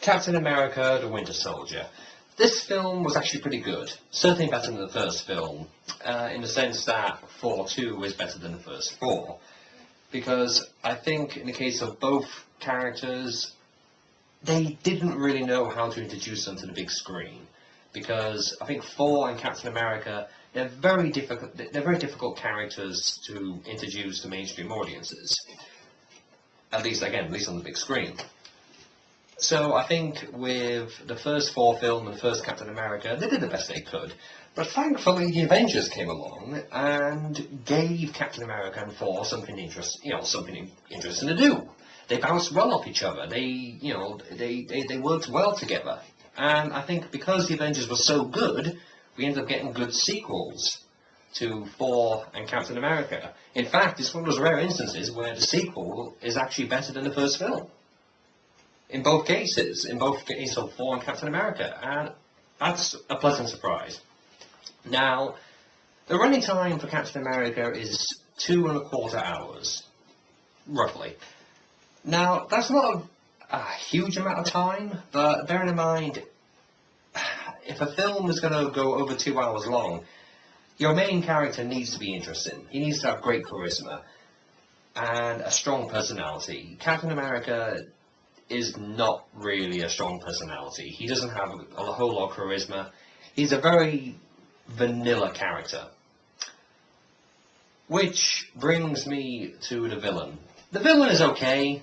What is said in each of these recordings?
Captain America: The Winter Soldier. This film was actually pretty good. Certainly better than the first film, in the sense that Thor 2 is better than the first Thor. Because I think in the case of both characters, they didn't really know how to introduce them to the big screen. Because I think Thor and Captain America, they're very difficult characters to introduce to mainstream audiences. At least on the big screen. So I think with the first Thor film and the first Captain America, they did the best they could. But thankfully, the Avengers came along and gave Captain America and Thor something interesting to do. They bounced well off each other. They worked well together. And I think because the Avengers were so good, we ended up getting good sequels to Thor and Captain America. In fact, it's one of those rare instances where the sequel is actually better than the first film. In both cases of Thor and Captain America, and that's a pleasant surprise. Now, the running time for Captain America is 2.25 hours, roughly. Now, that's not a huge amount of time, but bearing in mind, if a film is going to go over 2 hours long, your main character needs to be interesting. He needs to have great charisma and a strong personality. Captain America is not really a strong personality. He doesn't have a whole lot of charisma. He's a very vanilla character. Which brings me to the villain. The villain is okay.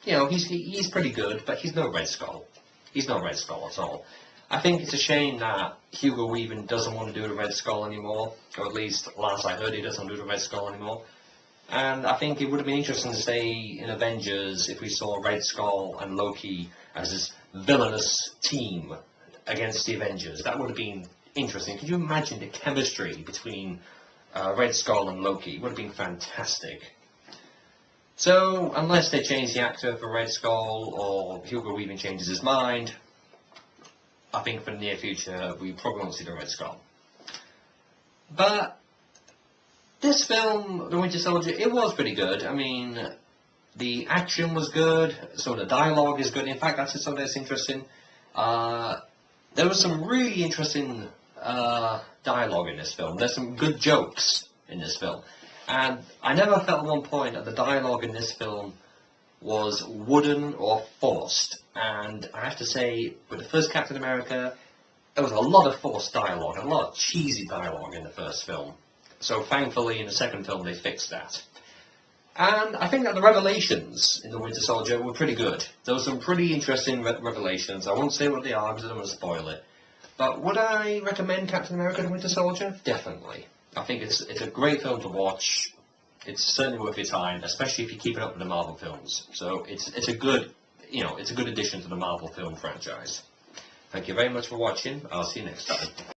You know, he's pretty good, but he's no Red Skull. He's not Red Skull at all. I think it's a shame that Hugo Weaving doesn't want to do the Red Skull anymore, or at least last I heard he doesn't do the Red Skull anymore. And I think it would have been interesting to stay in Avengers if we saw Red Skull and Loki as this villainous team against the Avengers. That would have been interesting. Could you imagine the chemistry between Red Skull and Loki? It would have been fantastic. So, unless they change the actor for Red Skull or Hugo Weaving changes his mind, I think for the near future we probably won't see the Red Skull. But this film, The Winter Soldier, it was pretty good. I mean, the action was good, so the dialogue is good. In fact, that's just something that's interesting. There was some really interesting dialogue in this film. There's some good jokes in this film. And I never felt at one point that the dialogue in this film was wooden or forced. And I have to say, with the first Captain America, there was a lot of forced dialogue, a lot of cheesy dialogue in the first film. So thankfully, in the second film, they fixed that. And I think that the revelations in The Winter Soldier were pretty good. There were some pretty interesting revelations. I won't say what they are because I don't want to spoil it. But would I recommend Captain America: The Winter Soldier? Definitely. I think it's a great film to watch. It's certainly worth your time, especially if you keep it up with the Marvel films. So it's a good addition to the Marvel film franchise. Thank you very much for watching. I'll see you next time.